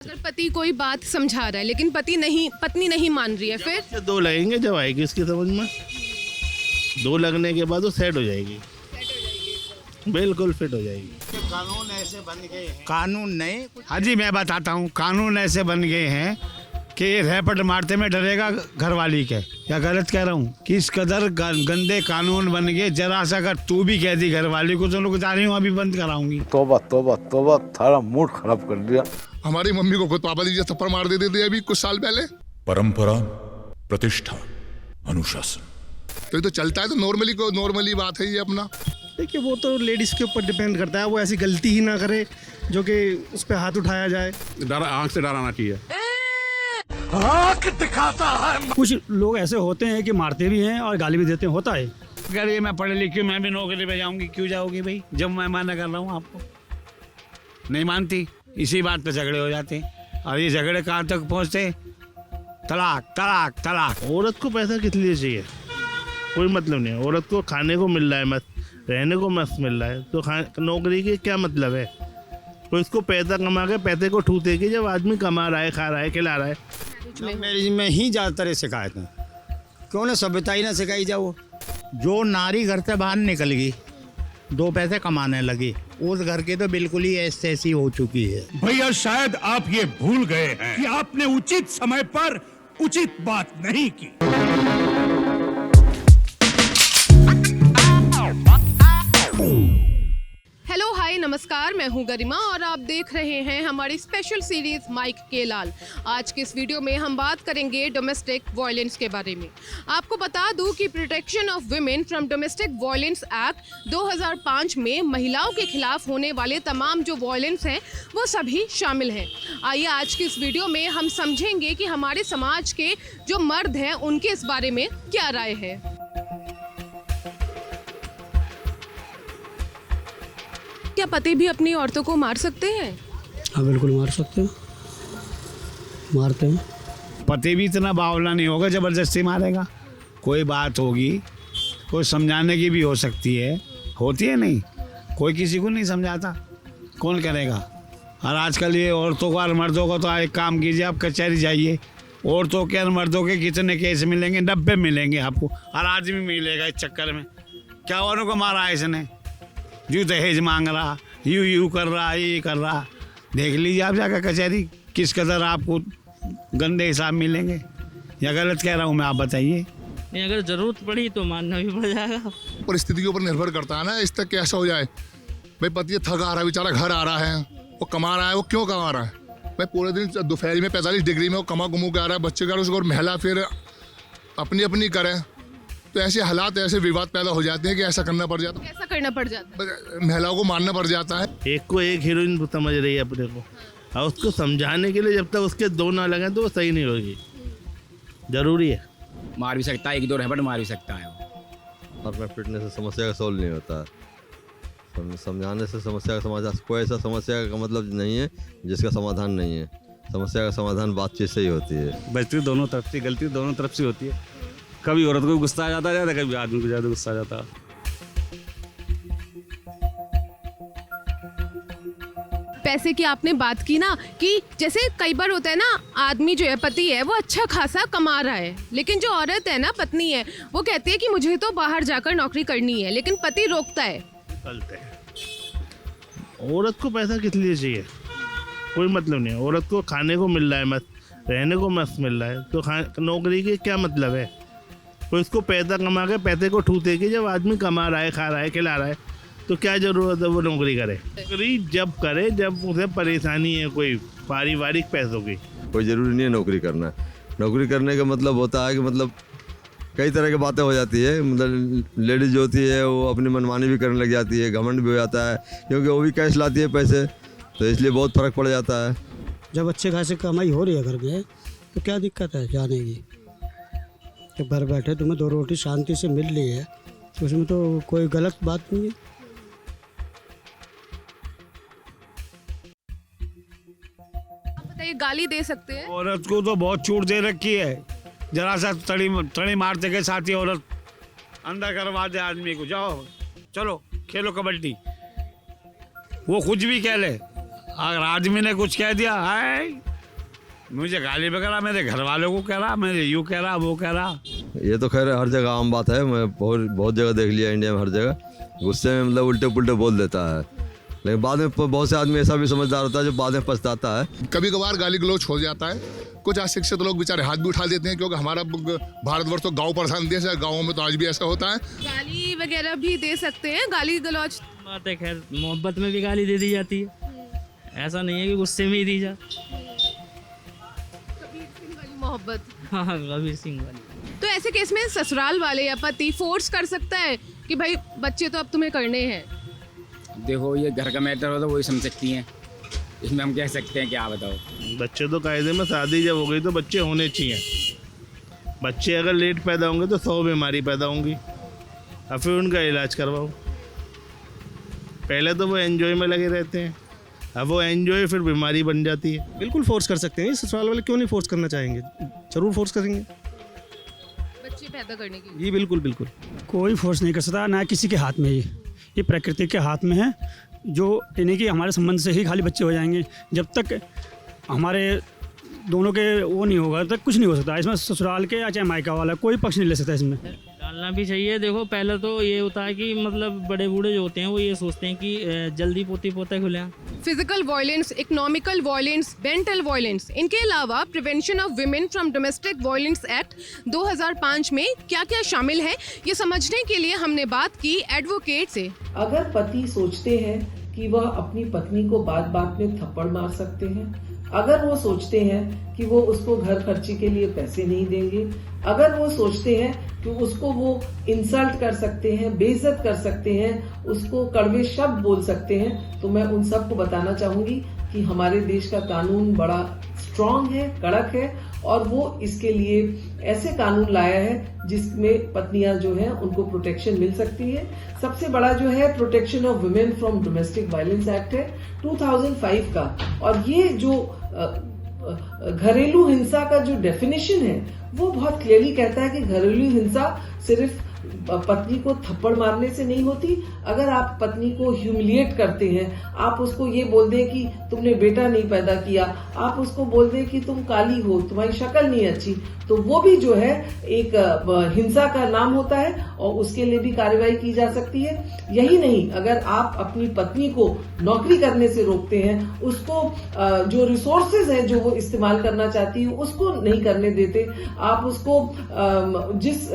अगर पति कोई बात समझा रहा है लेकिन पत्नी नहीं मान रही है, फिर दो लगेंगे जब आएगी उसकी समझ में। दो लगने के बाद वो सेट हो जाएगी, बिल्कुल फिट हो जाएगी। कानून ऐसे बन गए हैं, कानून नहीं। हाँ जी, मैं बताता हूँ। कानून ऐसे बन गए हैं कि रैपट मारते में डरेगा घरवाली के। क्या गलत कह रहा हूँ? किस कदर गंदे कानून बन गए। जरा सा अगर तू भी कह दी घरवाली को तो लोग जा रही हूँ अभी बंद कराऊंगी। तौबा तौबा तौबा, थारा मूड खराब कर दिया। हमारी मम्मी को खुद पापा जी थप्पड़ मार देते थे अभी कुछ साल पहले। परंपरा, प्रतिष्ठा, अनुशासन, तो ये तो चलता है, तो नॉर्मली बात है ये अपना। देखिए वो तो लेडीज़ के ऊपर डिपेंड करता है, वो ऐसी गलती ही ना करे जो कि उस पर हाथ उठाया जाए। आँख से डराना चाहिए। आँख दिखाता है। कुछ लोग ऐसे होते हैं कि मारते भी हैं और गाली भी देते हैं, होता है। अगर ये मैं पढ़े लिखी मैं भी नौकरी पे जाऊंगी, क्यों जाओगी भाई? जब मैं मना कर रहा हूँ आपको, नहीं मानती, इसी बात पे झगड़े हो जाते हैं। और ये झगड़े कहाँ तक पहुँचते? तलाक तलाक तलाक। औरत को पैसा किस लिए चाहिए? कोई मतलब नहीं है। औरत को खाने को मिल रहा है मस्त, रहने को मस्त मिल रहा है, तो नौकरी के क्या मतलब है? तो इसको पैसा कमा के पैसे को ठूसेगी जब आदमी कमा रहा है, खा रहा है, खिला रहा है। मैरिज में ही ज़्यादातर शिकायत है। क्यों ना सभ्यता ही ना सिखाई जाओ। जो नारी घर से बाहर निकल गई, दो पैसे कमाने लगी, उस घर की तो बिल्कुल ही ऐसी हो चुकी है। भैया शायद आप ये भूल गए हैं कि आपने उचित समय पर उचित बात नहीं की। हेलो हाय नमस्कार, मैं हूं गरिमा और आप देख रहे हैं हमारी स्पेशल सीरीज माइक के लाल। आज के इस वीडियो में हम बात करेंगे डोमेस्टिक वायलेंस के बारे में। आपको बता दूं कि protection of women from domestic violence act 2005 में महिलाओं के खिलाफ होने वाले तमाम जो वायलेंस हैं वो सभी शामिल हैं। आइए आज की इस वीडियो में हम समझेंगे कि हमारे समाज के जो मर्द हैं उनके इस बारे में क्या राय है। क्या पति भी अपनी औरतों को मार सकते हैं? हाँ बिल्कुल मार सकते हैं, मारते हैं। पति भी इतना बावला नहीं होगा ज़बरदस्ती मारेगा। कोई बात होगी, कोई समझाने की भी हो सकती है, होती है नहीं? कोई किसी को नहीं समझाता, कौन करेगा? और आजकल ये औरतों का और मर्दों का, तो एक काम कीजिए, आप कचहरी जाइए, औरतों के और मर्दों के कितने केस मिलेंगे? 90 मिलेंगे आपको, और आदमी मिलेगा इस चक्कर में। क्या औरों को मारा है इसने? यूँ दहेज मांग रहा, यूँ कर रहा, ये कर रहा। देख लीजिए आप जाकर कचहरी, किस कदर आपको गंदे हिसाब मिलेंगे। या गलत कह रहा हूँ मैं, आप बताइए। नहीं, अगर ज़रूरत पड़ी तो मानना भी पड़ जाएगा। परिस्थिति के ऊपर निर्भर करता है ना, इस तक कैसा हो जाए। भाई पति थक आ रहा है, बेचारा घर आ रहा है, वो कमा रहा है, वो क्यों कमा रहा है? भाई पूरे दिन दोपहर में 45 डिग्री में वो कमा घुमू के आ रहा है, बच्चे का उसको, और महिला फिर अपनी करें, तो ऐसे हालात, ऐसे विवाद पैदा हो जाते हैं कि ऐसा करना पड़ जाता है। ऐसा करना पड़ जाता है, महिलाओं को मानना पड़ जाता है। एक को एक हीरोइन समझ रही है अपने को, और उसको समझाने के लिए जब तक उसके दो ना लगे तो वो सही नहीं होगी। जरूरी है। मार भी सकता है, एक दो रैपट मार भी सकता है। अपना फिटनेस से समस्या का सॉल्व नहीं होता। समझाने से समस्या का समाधान, कोई ऐसा समस्या का मतलब नहीं है जिसका समाधान नहीं है। समस्या का समाधान बातचीत से ही होती है। बचती दोनों तरफ से, गलती दोनों तरफ से होती है। कभी औरत को गुस्सा आ जाता है ज़्यादा, कभी आदमी को ज़्यादा गुस्सा आ जाता है। पैसे की आपने बात की ना, कि जैसे कई बार होता है ना, आदमी जो है, पति है, वो अच्छा खासा कमा रहा है, लेकिन जो औरत है ना, पत्नी है, वो कहती है कि मुझे तो बाहर जाकर नौकरी करनी है, लेकिन पति रोकता है। गलत है। औरत को पैसा किस लिए चाहिए? कोई मतलब नहीं है। औरत को खाने को मिल रहा है मस्त, रहने को मस्त मिल रहा है, तो नौकरी के क्या मतलब है? तो इसको पैसा कमा के पैसे को ठूसेगी जब आदमी कमा रहा है, खा रहा है, खिला रहा है, तो क्या जरूरत है वो नौकरी करे? नौकरी जब करे जब उसे परेशानी है कोई पारिवारिक पैसों की। कोई ज़रूरी नहीं है नौकरी करना। नौकरी करने का मतलब होता है कि मतलब कई तरह की बातें हो जाती है। मतलब लेडीज जो होती है वो अपनी मनमानी भी करने लग जाती है, घमंड भी हो जाता है, क्योंकि वो भी कैश लाती है पैसे, तो इसलिए बहुत फ़र्क पड़ जाता है। जब अच्छे खासे कमाई हो रही है घर में, तो क्या दिक्कत है जाने की? जब घर बैठे तुम्हें दो रोटी शांति से मिल रही है, तो उसमें तो कोई गलत बात नहीं है। बताइए, गाली दे सकते हैं? औरत को तो बहुत छूट दे रखी है। जरा सा तड़ी मारते के साथ ही औरत अंदर करवा दे आदमी को, जाओ चलो खेलो कबड्डी। वो कुछ भी कह ले, अगर आदमी ने कुछ कह दिया है मुझे गाली वगैरह, मेरे घर वालों को कह रहा, मेरे यूँ कह रहा, वो कह रहा। ये तो खैर हर जगह आम बात है, मैं बहुत जगह देख लिया इंडिया में, हर जगह गुस्से में मतलब उल्टे पुल्टे बोल देता है, लेकिन बाद में बहुत से आदमी ऐसा भी समझदार होता है जो बाद में पछताता है। कभी कभार गाली गलौज हो जाता है, कुछ अशिक्षित लोग बेचारे हाथ भी उठा देते हैं, क्योंकि हमारा भारतवर्ष तो गाँव प्रधान देश है, गाँवों में तो आज भी ऐसा होता है। गाली वगैरह भी दे सकते हैं, गाली गलौज बात है, खैर मोहब्बत में भी गाली दे दी जाती है, ऐसा नहीं है कि गुस्से में ही दी जाए। कबीर सिंह वाली मोहब्बत। हाँ, कबीर सिंह वाली। तो ऐसे केस में ससुराल वाले या पति फोर्स कर सकता है कि भाई बच्चे तो अब तुम्हें करने हैं? देखो, ये घर का मैटर हो तो वही समझ सकती हैं, इसमें हम कह सकते हैं, क्या बताओ। बच्चे तो कायदे में शादी जब हो गई तो बच्चे होने चाहिए। बच्चे अगर लेट पैदा होंगे तो 100 बीमारी पैदा होंगी, और फिर उनका इलाज करवाओ। पहले तो वो एंजॉय में लगे रहते हैं, अब वो एंजॉय फिर बीमारी बन जाती है। बिल्कुल फोर्स कर सकते हैं, ससुराल वाले क्यों नहीं फोर्स करना चाहेंगे, जरूर फोर्स करेंगे बच्चे पैदा करने की। जी बिल्कुल बिल्कुल। कोई फोर्स नहीं कर सकता, ना किसी के हाथ में, ये प्रकृति के हाथ में है। जो यानी कि हमारे संबंध से ही खाली बच्चे हो जाएंगे, जब तक हमारे दोनों के वो नहीं होगा तब कुछ नहीं हो सकता। इसमें ससुराल के या चाहे मायका वाला कोई पक्ष नहीं ले सकता इसमें। डालना भी चाहिए। देखो, पहले तो ये होता है कि मतलब बड़े बूढ़े जो होते हैं वो ये सोचते हैं कि जल्दी पोती पोते खुले। Physical violence, economical violence, mental violence, इनके अलावा prevention of women from domestic violence act 2005 में क्या क्या शामिल है, ये समझने के लिए हमने बात की एडवोकेट से। अगर पति सोचते हैं कि वह अपनी पत्नी को बात बात में थप्पड़ मार सकते हैं, अगर वो सोचते हैं कि वो उसको घर खर्ची के लिए पैसे नहीं देंगे, अगर वो सोचते हैं कि उसको वो इंसल्ट कर सकते हैं, बेइज्जत कर सकते हैं, उसको कड़वे शब्द बोल सकते हैं, तो मैं उन सबको बताना चाहूंगी कि हमारे देश का कानून बड़ा स्ट्रांग है, कड़क है, और वो इसके लिए ऐसे कानून लाया है जिसमें पत्नियां जो हैं उनको प्रोटेक्शन मिल सकती है। सबसे बड़ा जो है protection of women from domestic violence act है 2005 का, और ये जो घरेलू हिंसा का जो डेफिनेशन है वो बहुत क्लियरली कहता है कि घरेलू हिंसा सिर्फ पत्नी को थप्पड़ मारने से नहीं होती। अगर आप पत्नी को ह्यूमिलिएट करते हैं, आप उसको ये बोल दें कि तुमने बेटा नहीं पैदा किया, आप उसको बोल दें कि तुम काली हो, तुम्हारी शक्ल नहीं अच्छी, तो वो भी जो है एक हिंसा का नाम होता है और उसके लिए भी कार्रवाई की जा सकती है। यही नहीं, अगर आप अपनी पत्नी को नौकरी करने से रोकते हैं, उसको जो रिसोर्सेज है जो वो इस्तेमाल करना चाहती है उसको नहीं करने देते, आप उसको जिस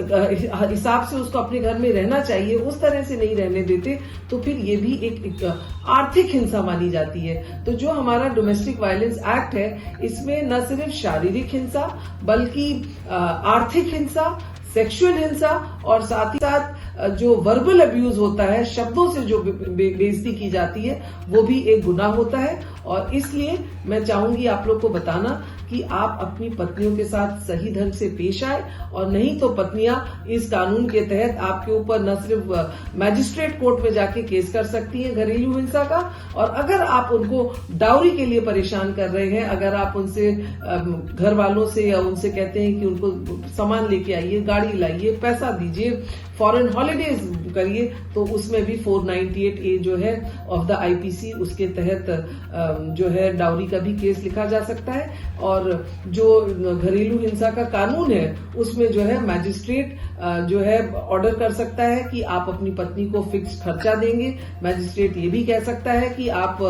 हिसाब से उसको अपने घर में रहना चाहिए उस तरह से नहीं रहने देते, तो फिर ये भी एक आर्थिक हिंसा मानी जाती है। तो जो हमारा डोमेस्टिक वायलेंस एक्ट है, इसमें न सिर्फ शारीरिक हिंसा बल्कि आर्थिक हिंसा, सेक्सुअल हिंसा और साथ ही साथ जो वर्बल अब्यूज होता है, शब्दों से जो बेइज्जती की जाती है, वो भी एक गुनाह होता है। और इसलिए मैं चाहूंगी आप लोग को बताना कि आप अपनी पत्नियों के साथ सही ढंग से पेश आए, और नहीं तो पत्नियां इस कानून के तहत आपके ऊपर न सिर्फ मैजिस्ट्रेट कोर्ट में जाके केस कर सकती हैं घरेलू हिंसा का, और अगर आप उनको डाउरी के लिए परेशान कर रहे हैं, अगर आप उनसे घर वालों से या उनसे कहते हैं कि उनको सामान लेके आइए, गाड़ी लाइए, पैसा दीजिए, फॉरेन हॉलीडेज करिए, तो उसमें भी 498A जो है ऑफ द आईपीसी, उसके तहत जो है डाउरी का भी केस लिखा जा सकता है। और जो घरेलू हिंसा का कानून है उसमें जो है मैजिस्ट्रेट जो है ऑर्डर कर सकता है कि आप अपनी पत्नी को फिक्स खर्चा देंगे। मैजिस्ट्रेट ये भी कह सकता है कि आप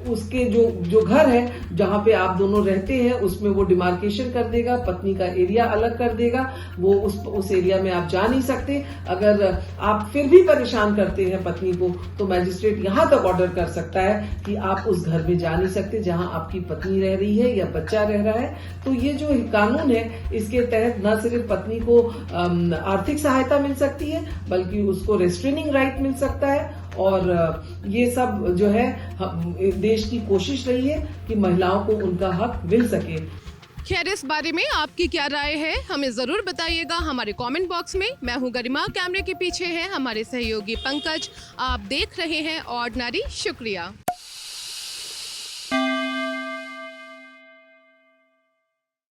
उसके जो घर है जहां पे आप दोनों रहते हैं उसमें वो डिमार्केशन कर देगा, पत्नी का एरिया अलग कर देगा, वो उस एरिया में आप जा नहीं सकते। अगर आप फिर भी परेशान करते हैं पत्नी को, तो मैजिस्ट्रेट यहां तक ऑर्डर कर सकता है कि आप उस घर में जा नहीं सकते जहां आपकी पत्नी रह रही है या बच्चा रह रहा है। तो ये जो कानून है, इसके तहत न सिर्फ पत्नी को आर्थिक सहायता मिल सकती है बल्कि उसको रेस्ट्रेनिंग राइट मिल सकता है। और ये सब जो है देश की कोशिश रही है कि महिलाओं को उनका हक मिल सके। खैर, इस बारे में आपकी क्या राय है हमें जरूर बताइएगा हमारे कमेंट बॉक्स में। मैं हूं गरिमा, कैमरे के पीछे है हमारे सहयोगी पंकज। आप देख रहे हैं ऑर्डिनरी। शुक्रिया।